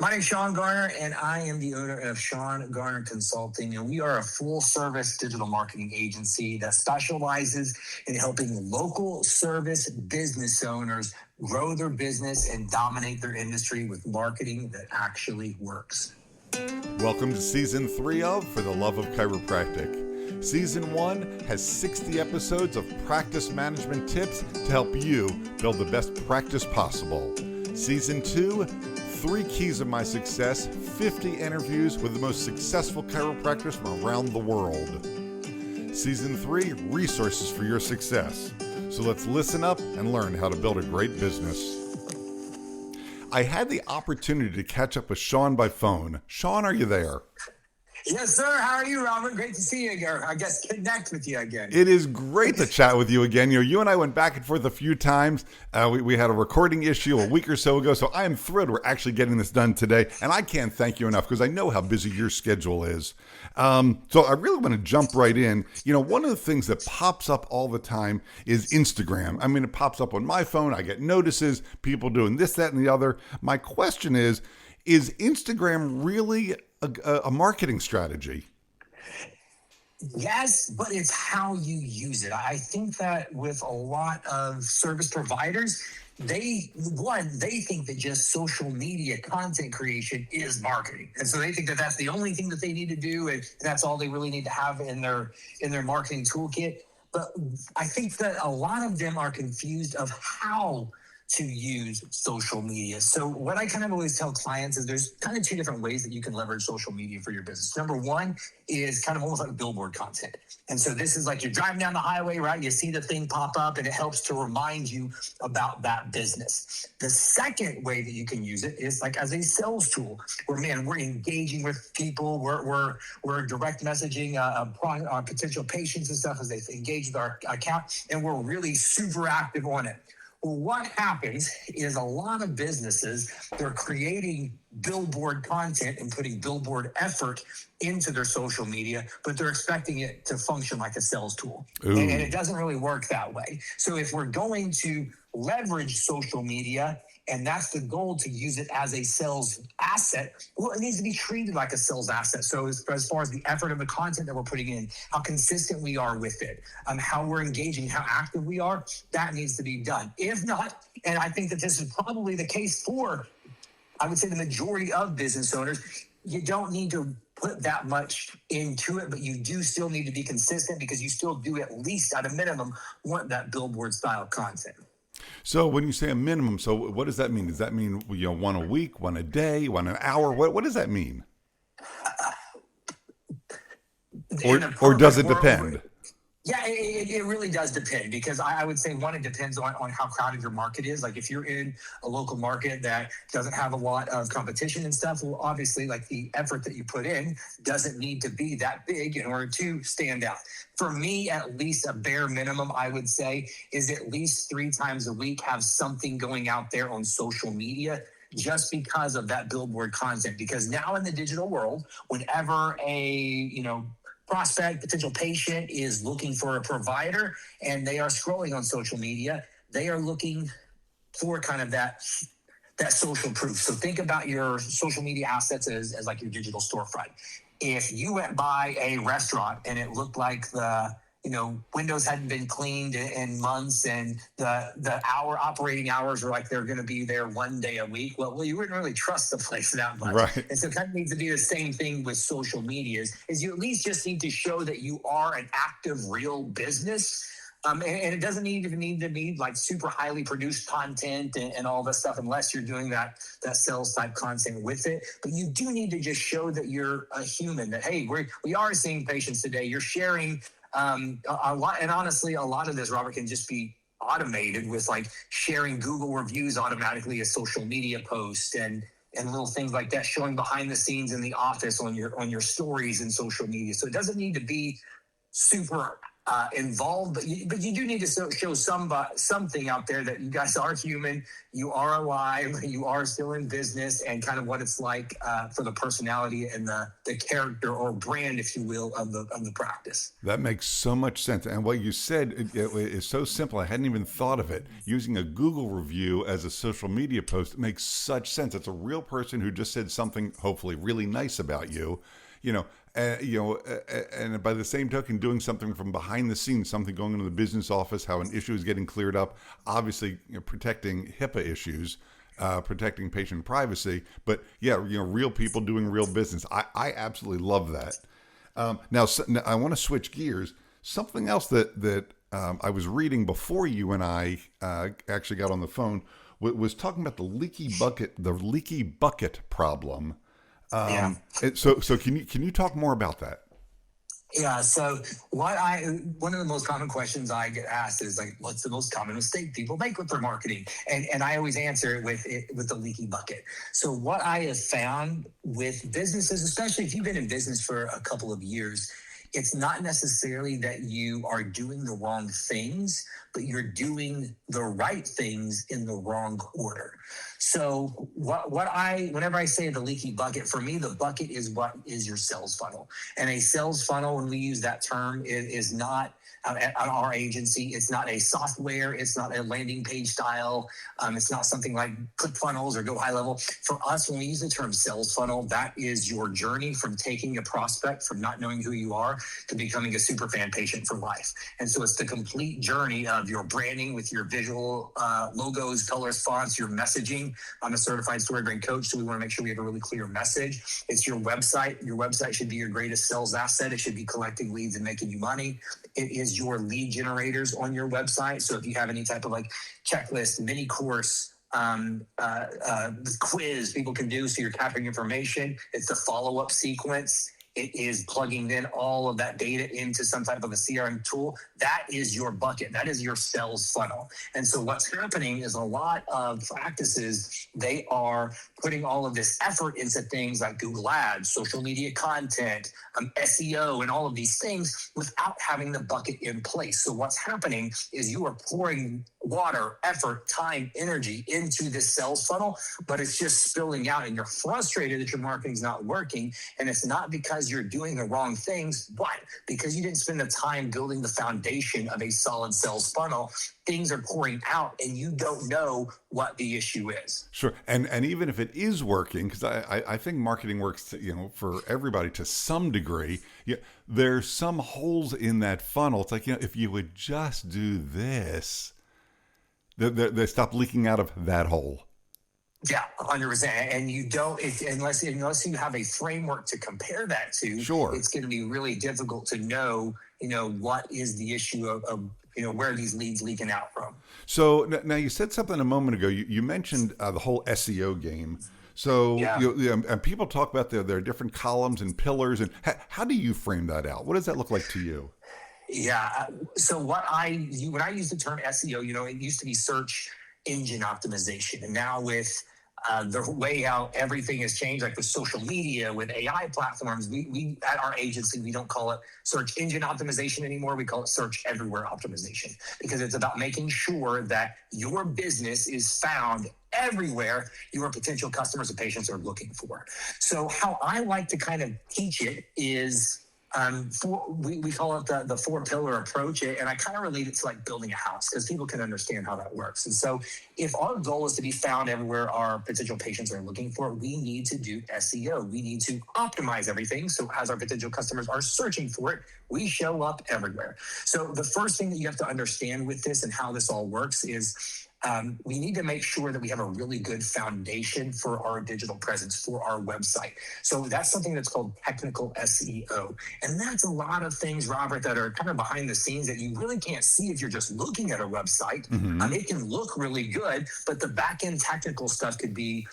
My name is Shawn Garner, and I am the owner of Shawn Garner Consulting. And we are a full-service digital marketing agency that specializes in helping local service business owners grow their business and dominate their industry with marketing that actually works. Welcome to Season 3 of For the Love of Chiropractic. Season 1 has 60 episodes of practice management tips to help you build the best practice possible. Season 2, 3 keys of my success, 50 interviews with the most successful chiropractors from around the world. Season 3, resources for your success. So let's listen up and learn how to build a great business. I had the opportunity to catch up with Shawn by phone. Shawn, are you there? Yes, sir. How are you, Robert? Great to see you again. I guess connect with you again. It is great to chat with you again. You and I went back and forth a few times. We had a recording issue a week or so ago, so I am thrilled we're actually getting this done today. And I can't thank you enough because I know how busy your schedule is. So I really want to jump right in. You know, one of the things that pops up all the time is Instagram. I mean, it pops up on my phone. I get notices, people doing this, that, and the other. My question is Instagram really a marketing strategy? Yes, but it's how you use it. I think that with a lot of service providers, they think that just social media content creation is marketing. And so they think that that's the only thing that they need to do. And that's all they really need to have in their marketing toolkit. But I think that a lot of them are confused of how to use social media. So what I kind of always tell clients is there's kind of 2 different ways that you can leverage social media for your business. Number 1 is kind of almost like billboard content. And so this is like you're driving down the highway, right? You see the thing pop up and it helps to remind you about that business. The second way that you can use it is like as a sales tool where, we're engaging with people. We're direct messaging our potential patients and stuff as they engage with our account. And we're really super active on it. Well, what happens is a lot of businesses, they're creating billboard content and putting billboard effort into their social media, but they're expecting it to function like a sales tool. And it doesn't really work that way. So if we're going to leverage social media, and that's the goal, to use it as a sales asset, well, it needs to be treated like a sales asset. So as far as the effort of the content that we're putting in, how consistent we are with it, how we're engaging, how active we are, that needs to be done. If not, and I think that this is probably the case for, I would say, the majority of business owners, you don't need to put that much into it, but you do still need to be consistent because you still do at least at a minimum want that billboard style content. So when you say a minimum, so what does that mean? Does that mean, one a week, one a day, one an hour? What does that mean? Or does it depend? Yeah, it really does depend because I would say, one, it depends on how crowded your market is. Like if you're in a local market that doesn't have a lot of competition and stuff, well, obviously like the effort that you put in doesn't need to be that big in order to stand out. For me, at least a bare minimum, I would say, is at least 3 times a week have something going out there on social media, just because of that billboard content. Because now in the digital world, whenever a, prospect, potential patient is looking for a provider and they are scrolling on social media, they are looking for kind of that social proof. So think about your social media assets as like your digital storefront. If you went by a restaurant and it looked like the windows hadn't been cleaned in months and the operating hours are like they're going to be there 1 day a week, well, you wouldn't really trust the place that much. Right. And so it kind of needs to be the same thing with social media is you at least just need to show that you are an active, real business. And it doesn't even need to be like super highly produced content and all this stuff unless you're doing that sales type content with it. But you do need to just show that you're a human, that, hey, we are seeing patients today. You're sharing a lot. And honestly, a lot of this, Robert, can just be automated with like sharing Google reviews automatically as social media posts and little things like that, showing behind the scenes in the office on your stories and social media. So it doesn't need to be super involved, but you do need to show something out there that you guys are human, you are alive, you are still in business, and kind of what it's like for the personality and the character or brand, if you will, of the practice. That makes so much sense. And what you said is so simple. I hadn't even thought of it. Using a Google review as a social media post makes such sense. It's a real person who just said something, hopefully really nice about you, and by the same token, doing something from behind the scenes, something going into the business office, how an issue is getting cleared up, obviously protecting HIPAA issues, protecting patient privacy. But yeah, real people doing real business. I absolutely love that. Now I want to switch gears. Something else that I was reading before you and I actually got on the phone was talking about the leaky bucket problem. Yeah. So can you talk more about that? Yeah. So one of the most common questions I get asked is like, what's the most common mistake people make with their marketing? And I always answer it with the leaky bucket. So what I have found with businesses, especially if you've been in business for a couple of years, it's not necessarily that you are doing the wrong things, but you're doing the right things in the wrong order. So whenever I say the leaky bucket, for me, the bucket is what is your sales funnel. And a sales funnel, when we use that term, it is not at our agency. It's not a software. It's not a landing page style. It's not something like ClickFunnels or Go High Level. For us, when we use the term sales funnel, that is your journey from taking a prospect from not knowing who you are to becoming a super fan patient for life. And so it's the complete journey of your branding with your visual logos, colors, fonts, your messaging. I'm a certified story brand coach, so we want to make sure we have a really clear message. It's your website. Your website should be your greatest sales asset. It should be collecting leads and making you money. It is your lead generators on your website. So if you have any type of like checklist, mini course, quiz people can do, so you're capturing information. It's the follow-up sequence. It is plugging in all of that data into some type of a CRM tool. That is your bucket. That is your sales funnel. And so what's happening is a lot of practices, they are putting all of this effort into things like Google Ads, social media content, SEO, and all of these things without having the bucket in place. So what's happening is you are pouring water, effort, time, energy into this sales funnel, but it's just spilling out, and you're frustrated that your marketing's not working. And it's not because you're doing the wrong things, but because you didn't spend the time building the foundation of a solid sales funnel. Things are pouring out and you don't know what the issue is. Sure. And even if it is working, because I think marketing works, for everybody to some degree, there's some holes in that funnel. It's like, if you would just do this, they stop leaking out of that hole. Yeah, 100%. And you don't, unless you have a framework to compare that to, sure, it's going to be really difficult to know, what is the issue of where these leads leaking out from. So now you said something a moment ago. You mentioned the whole SEO game. So and people talk about there are different columns and pillars. And how do you frame that out? What does that look like to you? Yeah. So when I use the term SEO, it used to be search engine optimization. And now with the way how everything has changed, like with social media, with AI platforms, we at our agency, we don't call it search engine optimization anymore. We call it search everywhere optimization, because it's about making sure that your business is found everywhere your potential customers and patients are looking for. So how I like to kind of teach it is, we call it the 4-pillar approach, and I kind of relate it to like building a house, because people can understand how that works. And so if our goal is to be found everywhere our potential patients are looking for, we need to do SEO. We need to optimize everything, so as our potential customers are searching for it, we show up everywhere. So the first thing that you have to understand with this and how this all works is we need to make sure that we have a really good foundation for our digital presence, for our website. So that's something that's called technical SEO. And that's a lot of things, Robert, that are kind of behind the scenes that you really can't see if you're just looking at a website. Mm-hmm. It can look really good, but the back-end technical stuff could be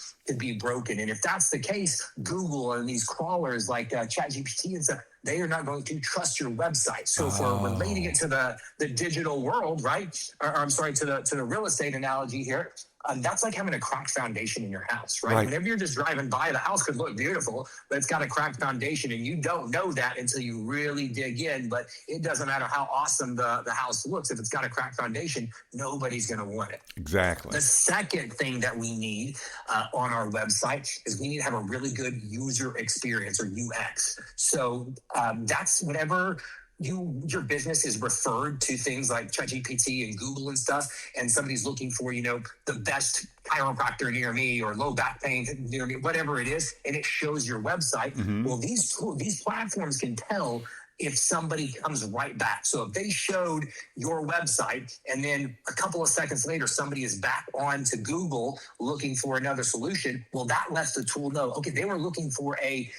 broken. And if that's the case, Google and these crawlers like ChatGPT and stuff, they are not going to trust your website. So if we're relating it to the digital world, right? To the real estate analogy here, that's like having a cracked foundation in your house, right? Whenever you're just driving by, the house could look beautiful, but it's got a cracked foundation, and you don't know that until you really dig in. But it doesn't matter how awesome the house looks. If it's got a cracked foundation, nobody's going to want it. Exactly. The second thing that we need on our website is we need to have a really good user experience, or UX. So that's whenever your business is referred to things like ChatGPT and Google and stuff, and somebody's looking for, the best chiropractor near me, or low back pain near me, whatever it is, and it shows your website. Well, these platforms can tell if somebody comes right back. So if they showed your website and then a couple of seconds later, somebody is back on to Google looking for another solution, well, that lets the tool know, okay, they were looking for a,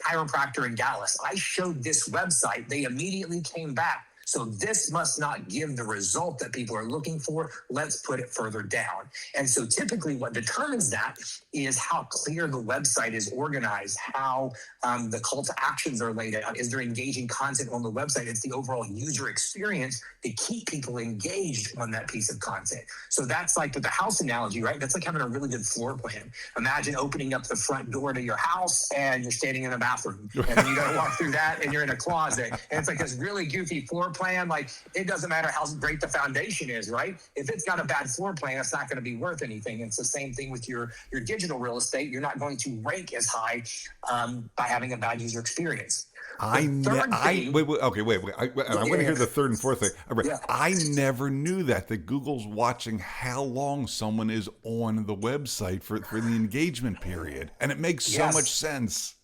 chiropractor in Dallas. I showed this website. They immediately came back. So this must not give the result that people are looking for. Let's put it further down. And so typically what determines that is how clear the website is organized, how the call to actions are laid out. Is there engaging content on the website? It's the overall user experience to keep people engaged on that piece of content. So that's like with the house analogy, right? That's like having a really good floor plan. Imagine opening up the front door to your house and you're standing in the bathroom, and then you got to walk through that and you're in a closet. And it's like this really goofy floor plan. Like, it doesn't matter how great the foundation is, right? If it's got a bad floor plan, it's not going to be worth anything. It's the same thing with your digital real estate. You're not going to rank as high by having a bad user experience. Wait. I want to hear the third and fourth thing. Yeah. I never knew that Google's watching how long someone is on the website for the engagement period. And it makes so much sense.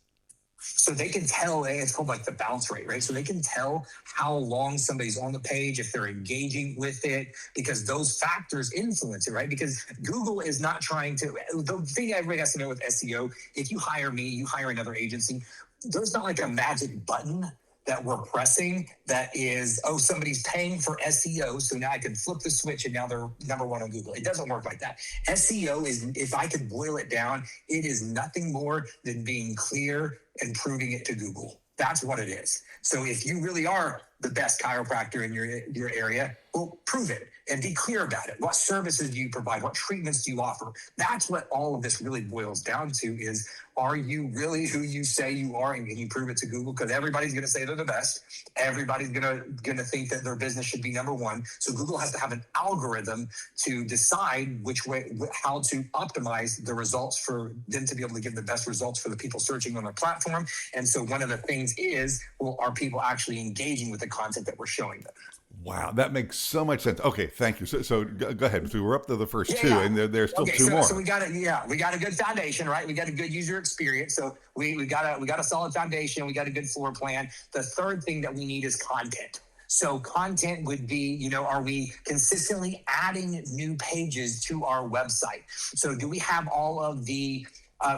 So they can tell, it's called like the bounce rate, right? So they can tell how long somebody's on the page, if they're engaging with it, because those factors influence it, right? Because Google is not trying to, the thing everybody has to know with SEO, if you hire me, you hire another agency, there's not like a magic button that we're pressing that is, somebody's paying for SEO, so now I can flip the switch and now they're number one on Google. It doesn't work like that. SEO is, if I could boil it down, it is nothing more than being clear and proving it to Google. That's what it is. So if you really are the best chiropractor in your area, well, prove it and be clear about it. What services do you provide? What treatments do you offer? That's what all of this really boils down to is, are you really who you say you are, and can you prove it to Google? Because everybody's going to say they're the best. Everybody's going to think that their business should be number one. So Google has to have an algorithm to decide how to optimize the results for them to be able to give the best results for the people searching on their platform. And so one of the things is, well, are people actually engaging with the content that we're showing them? Wow, that makes so much sense. Okay, thank you. So go ahead. So we're up to the first two, and there's still two more. So we got a good foundation, right? We got a good user experience. So we got a solid foundation. We got a good floor plan. The third thing that we need is content. So content would be, are we consistently adding new pages to our website? So do we have all of the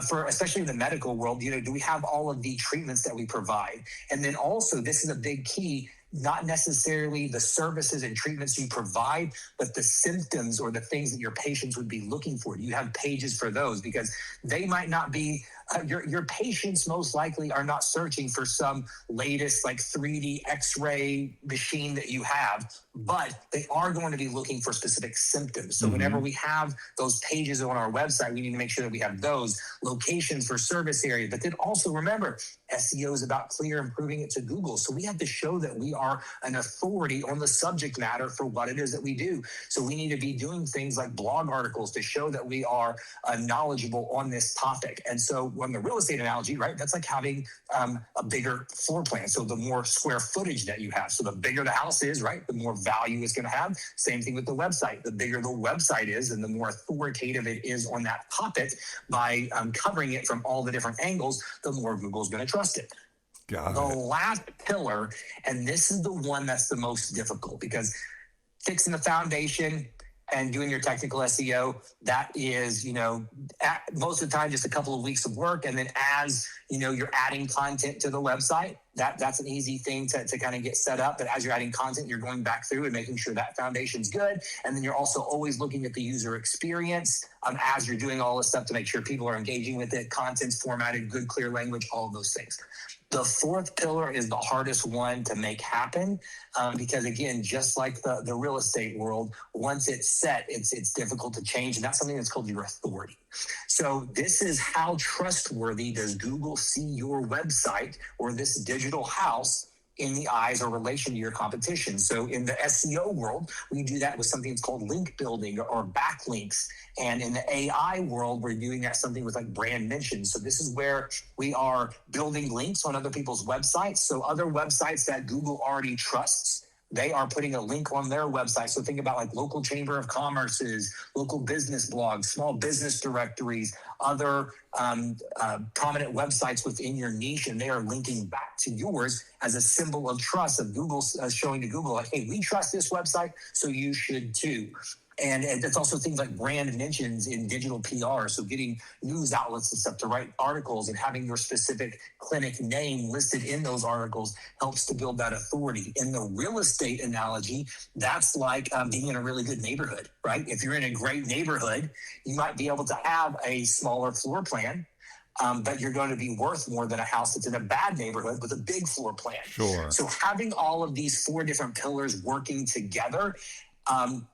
for especially in the medical world, do we have all of the treatments that we provide? And then also, this is a big key, not necessarily the services and treatments you provide, but the symptoms or the things that your patients would be looking for. Do you have pages for those? Because they might not be, your patients most likely are not searching for some latest like 3D X-ray machine that you have, but they are going to be looking for specific symptoms. So whenever we have those pages on our website, we need to make sure that we have those locations for service areas. But then also remember, SEO is about clear and proving it to Google. So we have to show that we are an authority on the subject matter for what it is that we do. So we need to be doing things like blog articles to show that we are knowledgeable on this topic. And so on the real estate analogy, right, that's like having a bigger floor plan. So the more square footage that you have. So the bigger the house is, right, the more value it's going to have. Same thing with the website. The bigger the website is and the more authoritative it is on that topic by covering it from all the different angles, the more Google's going to trust it. Got the it. last pillar, and this is the one that's the most difficult, because fixing the foundation and doing your technical SEO, that is, most of the time just a couple of weeks of work. And then as, you're adding content to the website, that's an easy thing to kind of get set up. But as you're adding content, you're going back through and making sure that foundation's good. And then you're also always looking at the user experience as you're doing all this stuff to make sure people are engaging with it, content's formatted, good, clear language, all of those things. The fourth pillar is the hardest one to make happen because, again, just like the real estate world, once it's set, it's difficult to change. And that's something that's called your authority. So this is how trustworthy does Google see your website or this digital house in the eyes or relation to your competition. So in the SEO world, we do that with something that's called link building or backlinks. And in the AI world, we're doing that something with like brand mentions. So this is where we are building links on other people's websites. So other websites that Google already trusts, they are putting a link on their website. So think about like local chamber of commerce's, local business blogs, small business directories, other prominent websites within your niche, and they are linking back to yours as a symbol of trust of Google showing to Google like, hey, we trust this website, so you should too. And it's also things like brand mentions in digital PR. So getting news outlets and stuff to write articles and having your specific clinic name listed in those articles helps to build that authority. In the real estate analogy, that's like being in a really good neighborhood, right? If you're in a great neighborhood, you might be able to have a smaller floor plan, but you're going to be worth more than a house that's in a bad neighborhood with a big floor plan. Sure. So having all of these four different pillars working together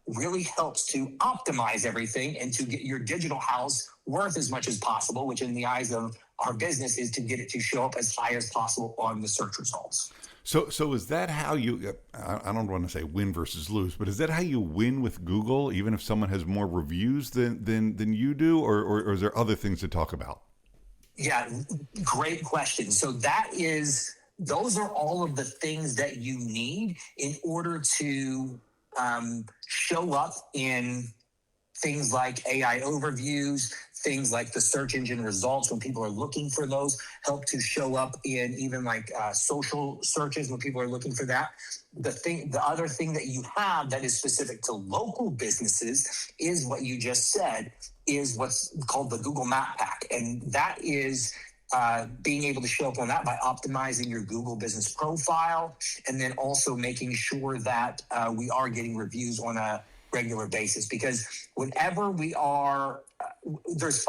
really helps to optimize everything and to get your digital house worth as much as possible, which in the eyes of our business is to get it to show up as high as possible on the search results. So is that how you, I don't want to say win versus lose, but is that how you win with Google, even if someone has more reviews than you do, or is there other things to talk about? Yeah, great question. So those are all of the things that you need in order to show up in things like AI overviews, things like the search engine results when people are looking for those, help to show up in even like social searches when people are looking for that. The other thing that you have that is specific to local businesses is what you just said, is what's called the Google Map Pack. And that is being able to show up on that by optimizing your Google business profile, and then also making sure that we are getting reviews on a regular basis. Because whenever we are, there's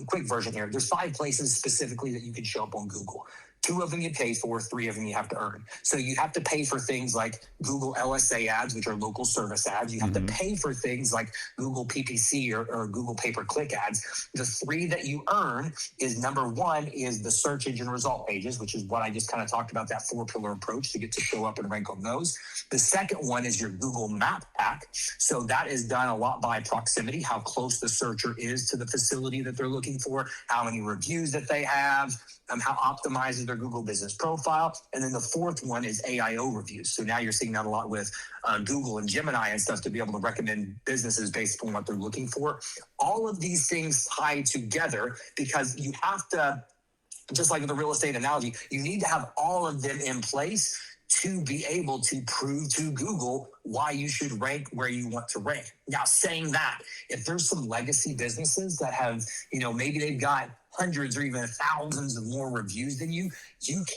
quick version here. There's 5 places specifically that you can show up on Google. 2 of them you pay for, 3 of them you have to earn. So you have to pay for things like Google LSA ads, which are local service ads. You have to pay for things like Google PPC or Google pay-per-click ads. The 3 that you earn is, number 1 is the search engine result pages, which is what I just kind of talked about, that 4-pillar approach to get to show up and rank on those. The second one is your Google Map Pack. So that is done a lot by proximity, how close the searcher is to the facility that they're looking for, how many reviews that they have, how optimized is their Google business profile. And then the 4th one is AI overviews. So now you're seeing that a lot with Google and Gemini and stuff to be able to recommend businesses based on what they're looking for. All of these things tie together because you have to, just like with the real estate analogy, you need to have all of them in place to be able to prove to Google why you should rank where you want to rank. Now, saying that, if there's some legacy businesses that have, maybe they've got hundreds or even thousands of more reviews than you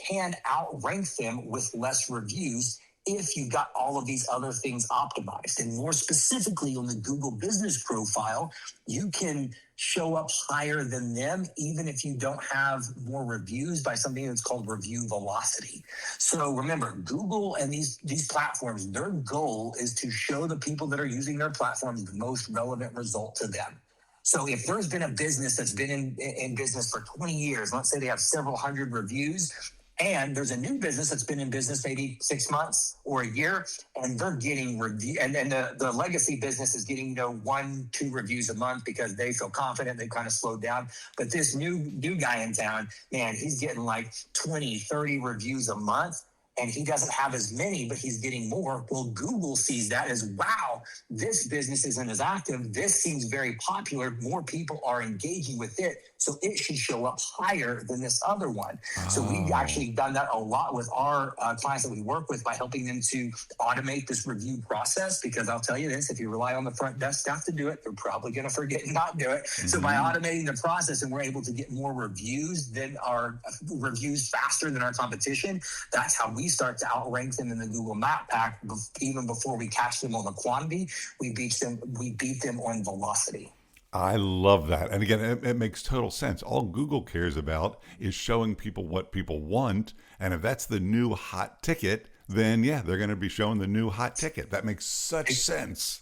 can outrank them with less reviews if you've got all of these other things optimized. And more specifically on the Google business profile, you can show up higher than them, even if you don't have more reviews, by something that's called review velocity. So remember, Google and these platforms, their goal is to show the people that are using their platforms the most relevant result to them. So if there's been a business that's been in business for 20 years, let's say they have several hundred reviews, and there's a new business that's been in business maybe 6 months or a year, and they're getting review, and the legacy business is getting 1-2 reviews a month because they feel confident, they've kind of slowed down. But this new guy in town, man, he's getting like 20-30 reviews a month, and he doesn't have as many, but he's getting more. Well, Google sees that as, wow, this business isn't as active. This seems very popular. More people are engaging with it. So it should show up higher than this other one. So we've Oh. actually done that a lot with our clients that we work with by helping them to automate this review process. Because I'll tell you this, if you rely on the front desk staff to do it, they're probably going to forget and not do it. So by automating the process, and we're able to get more reviews than our reviews faster than our competition, that's how we start to outrank them in the Google Map Pack. Even before we catch them on the quantity, we beat them on velocity. I love that. And again, it makes total sense. All Google cares about is showing people what people want. And if that's the new hot ticket, then yeah, they're going to be showing the new hot ticket. That makes such sense.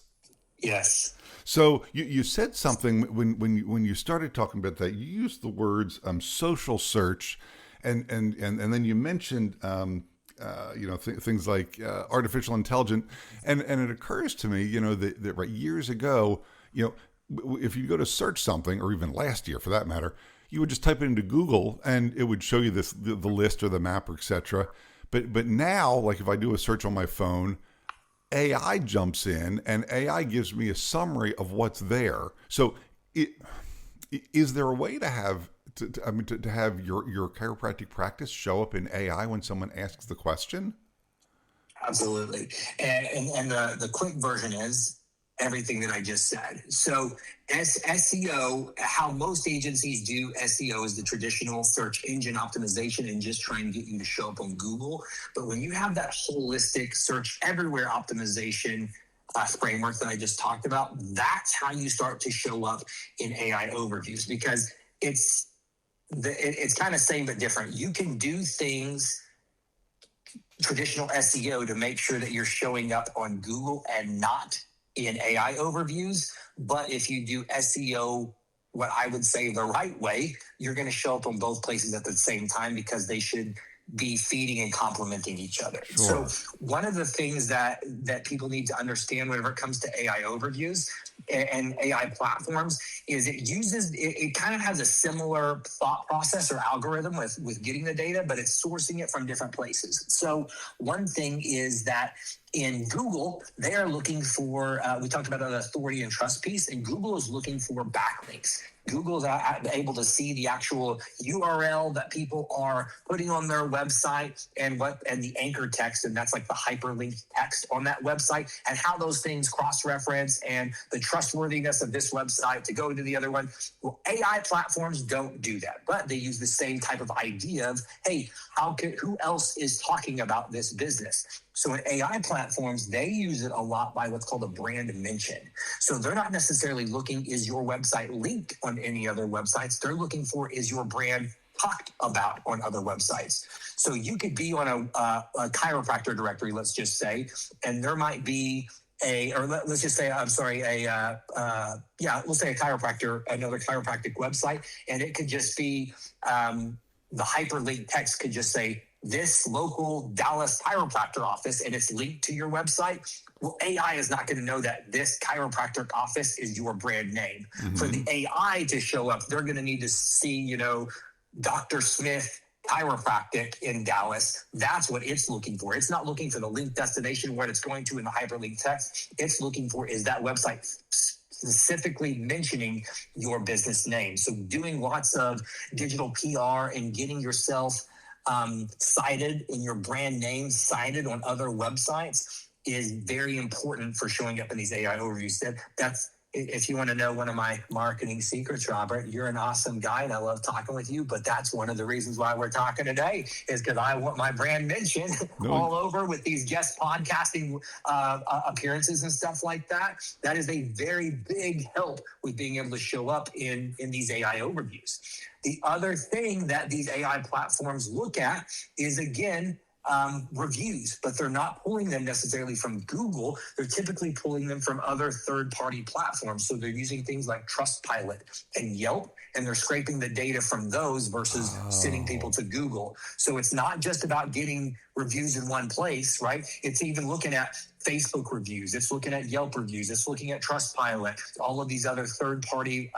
Yes. So you said something when you started talking about that. You used the words social search, and then you mentioned things like artificial intelligence, and it occurs to me that right years ago, if you go to search something, or even last year for that matter, you would just type it into Google and it would show you the list or the map, or etc. But now, like if I do a search on my phone, AI jumps in and AI gives me a summary of what's there. So is there a way to have to have your chiropractic practice show up in AI when someone asks the question? Absolutely. And the quick version is everything that I just said. So SEO, how most agencies do SEO is the traditional search engine optimization and just trying to get you to show up on Google. But when you have that holistic search everywhere optimization framework that I just talked about, that's how you start to show up in AI overviews, because it's kind of same but different. You can do things traditional SEO to make sure that you're showing up on Google and not in AI overviews. But if you do SEO, what I would say the right way, you're going to show up on both places at the same time, because they should be feeding and complementing each other. Sure. So one of the things that people need to understand whenever it comes to AI overviews and AI platforms is it kind of has a similar thought process or algorithm with getting the data, but it's sourcing it from different places. So one thing is that in Google, they are looking for, we talked about an authority and trust piece, and Google is looking for backlinks. Google is able to see the actual URL that people are putting on their website and the anchor text, and that's like the hyperlink text on that website, and how those things cross-reference and the trustworthiness of this website to go to the other one. Well, AI platforms don't do that, but they use the same type of idea of, hey, who else is talking about this business? So in AI platforms, they use it a lot by what's called a brand mention. So they're not necessarily looking, is your website linked on any other websites? They're looking for, is your brand talked about on other websites? So you could be on a chiropractor directory, let's just say, and there might be let's just say, we'll say a chiropractor, another chiropractic website, and it could just be the hyperlink text could just say, this local Dallas chiropractor office, and it's linked to your website. Well, AI is not going to know that this chiropractic office is your brand name. Mm-hmm. For the AI to show up, they're going to need to see, Dr. Smith Chiropractic in Dallas. That's what it's looking for. It's not looking for the link destination where it's going to in the hyperlink text. It's looking for, is that website specifically mentioning your business name? So doing lots of digital PR and getting yourself cited in your brand name, cited on other websites is very important for showing up in these AI overviews. That's, if you want to know one of my marketing secrets, Robert, you're an awesome guy and I love talking with you, but that's one of the reasons why we're talking today is because I want my brand mentioned all over with these guest podcasting appearances and stuff like that. That is a very big help with being able to show up in these AI overviews. The other thing that these AI platforms look at is, again, reviews, but they're not pulling them necessarily from Google. They're typically pulling them from other third-party platforms. So they're using things like Trustpilot and Yelp, and they're scraping the data from those versus sending people to Google. So it's not just about getting reviews in one place, right? It's even looking at Facebook reviews. It's looking at Yelp reviews. It's looking at Trustpilot, all of these other third-party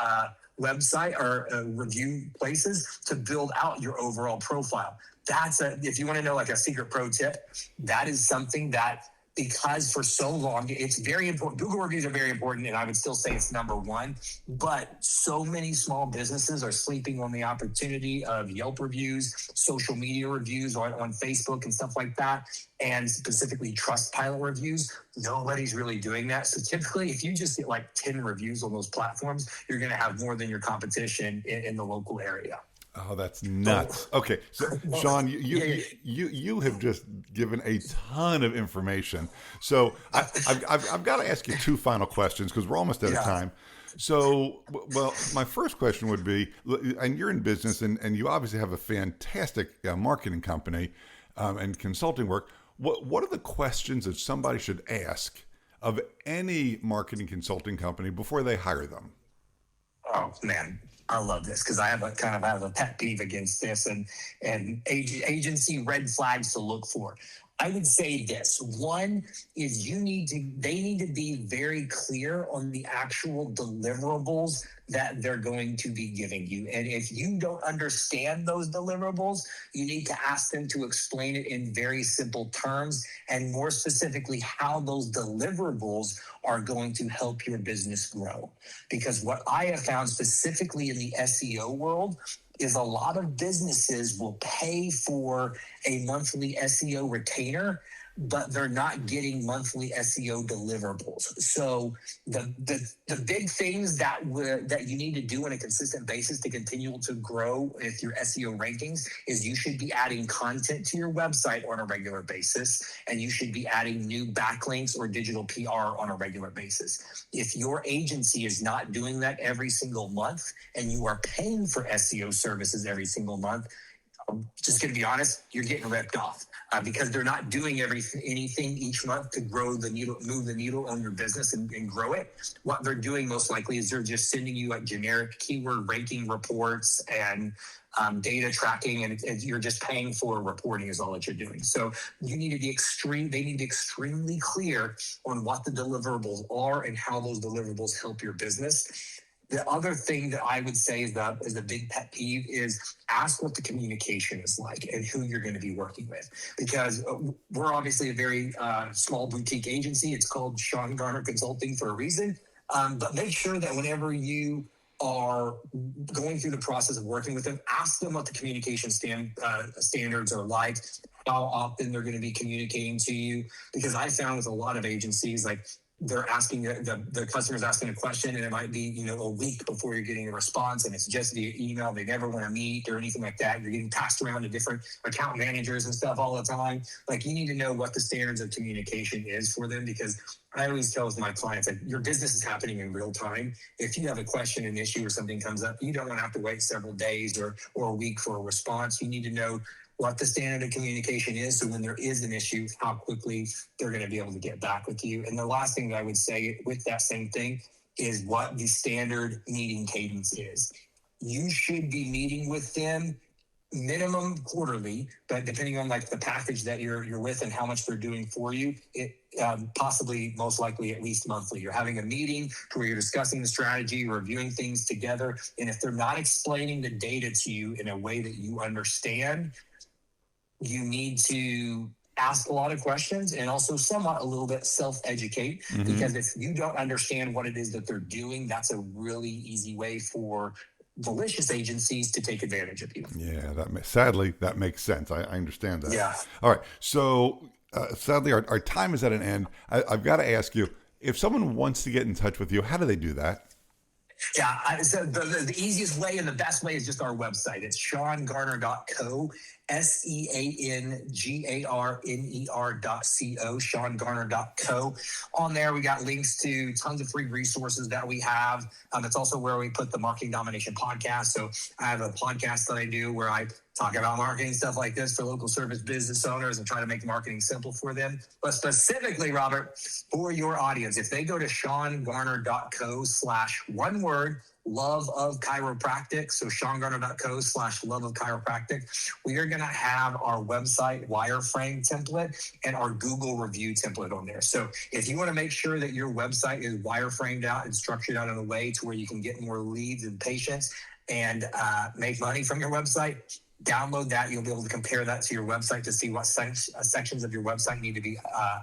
website or review places to build out your overall profile. If you want to know like a secret pro tip, that is something that because for so long, it's very important. Google reviews are very important, and I would still say it's number one. But so many small businesses are sleeping on the opportunity of Yelp reviews, social media reviews on Facebook and stuff like that, and specifically Trustpilot reviews. Nobody's really doing that. So typically, if you just get like 10 reviews on those platforms, you're going to have more than your competition in the local area. Oh, that's nuts. Okay, so Shawn, you have just given a ton of information. So I've got to ask you two final questions because we're almost out of time. So, well, my first question would be, and you're in business, and you obviously have a fantastic marketing company and consulting work. What are the questions that somebody should ask of any marketing consulting company before they hire them? Oh man, I love this because I have a pet peeve against this and agency red flags to look for. I would say this. One is they need to be very clear on the actual deliverables that they're going to be giving you. And if you don't understand those deliverables, you need to ask them to explain it in very simple terms, and more specifically, how those deliverables are going to help your business grow. Because what I have found specifically in the SEO world is a lot of businesses will pay for a monthly SEO retainer, but they're not getting monthly SEO deliverables. So the big things that you need to do on a consistent basis to continue to grow with your SEO rankings is you should be adding content to your website on a regular basis, and you should be adding new backlinks or digital PR on a regular basis. If your agency is not doing that every single month and you are paying for SEO services every single month, I'm just going to be honest, you're getting ripped off because they're not doing anything each month to move the needle on your business and grow it. What they're doing most likely is they're just sending you like generic keyword ranking reports and data tracking, and you're just paying for reporting is all that you're doing. So you need to be they need to be extremely clear on what the deliverables are and how those deliverables help your business. The other thing that I would say is a big pet peeve is ask what the communication is like and who you're going to be working with. Because we're obviously a very small boutique agency. It's called Shawn Garner Consulting for a reason. But make sure that whenever you are going through the process of working with them, ask them what the communication standards are like, how often they're going to be communicating to you. Because I found with a lot of agencies, like, they're asking the customer's asking a question, and it might be a week before you're getting a response, and it's just via email. They never want to meet or anything like that. You're getting passed around to different account managers and stuff all the time. Like, you need to know what the standards of communication is for them, because I always tell my clients that your business is happening in real time. If you have a question, an issue, or something comes up, you don't want to have to wait several days or a week for a response. You need to know what the standard of communication is, so when there is an issue, how quickly they're going to be able to get back with you. And the last thing that I would say with that same thing is what the standard meeting cadence is. You should be meeting with them minimum quarterly, but depending on like the package that you're with and how much they're doing for you, it possibly most likely at least monthly. You're having a meeting where you're discussing the strategy, reviewing things together. And if they're not explaining the data to you in a way that you understand, you need to ask a lot of questions and also somewhat a little bit self-educate, because if you don't understand what it is that they're doing, that's a really easy way for malicious agencies to take advantage of you. Yeah, sadly, that makes sense. I understand that. Yeah. All right. So sadly, our time is at an end. I've got to ask you, if someone wants to get in touch with you, how do they do that? Yeah, so the easiest way and the best way is just our website. It's ShawnGarner.co, SeanGarner.co, ShawnGarner.co. On there, we got links to tons of free resources that we have. It's also where we put the Marketing Domination podcast. So I have a podcast that I do where I talk about marketing, stuff like this for local service business owners and try to make marketing simple for them. But specifically, Robert, for your audience, if they go to ShawnGarner.co/one word, love of chiropractic. So ShawnGarner.co/love of chiropractic. We are going to have our website wireframe template and our Google review template on there. So if you want to make sure that your website is wireframed out and structured out in a way to where you can get more leads and patients and make money from your website, Download that. You'll be able to compare that to your website to see what sections of your website need to be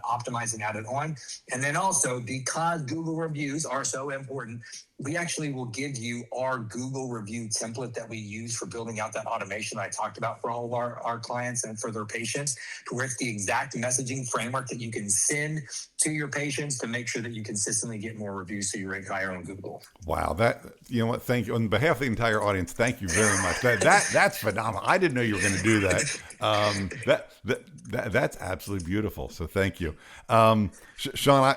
optimized and added on. And then also, because Google reviews are so important, we actually will give you our Google review template that we use for building out that automation I talked about for all of our clients and for their patients, to where it's the exact messaging framework that you can send to your patients to make sure that you consistently get more reviews so you rank higher on Google. Wow. You know what? Thank you. On behalf of the entire audience, thank you very much. That's phenomenal. I didn't know you were going to do that. That's absolutely beautiful. So thank you. Shawn,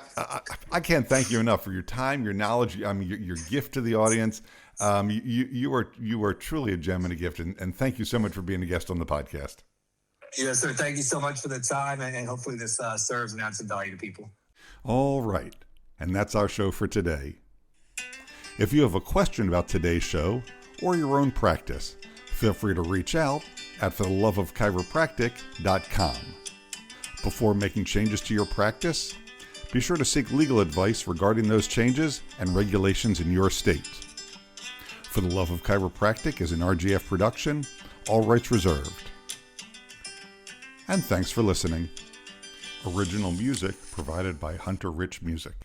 I can't thank you enough for your time, your knowledge, your gift to the audience. You are truly a gem and a gift, and thank you so much for being a guest on the podcast. Yes, sir. Thank you so much for the time, and hopefully this serves and adds some value to people. All right. And that's our show for today. If you have a question about today's show or your own practice, feel free to reach out at fortheloveofchiropractic.com. Before making changes to your practice, be sure to seek legal advice regarding those changes and regulations in your state. For the Love of Chiropractic is an RGF production, all rights reserved. And thanks for listening. Original music provided by Hunter Rich Music.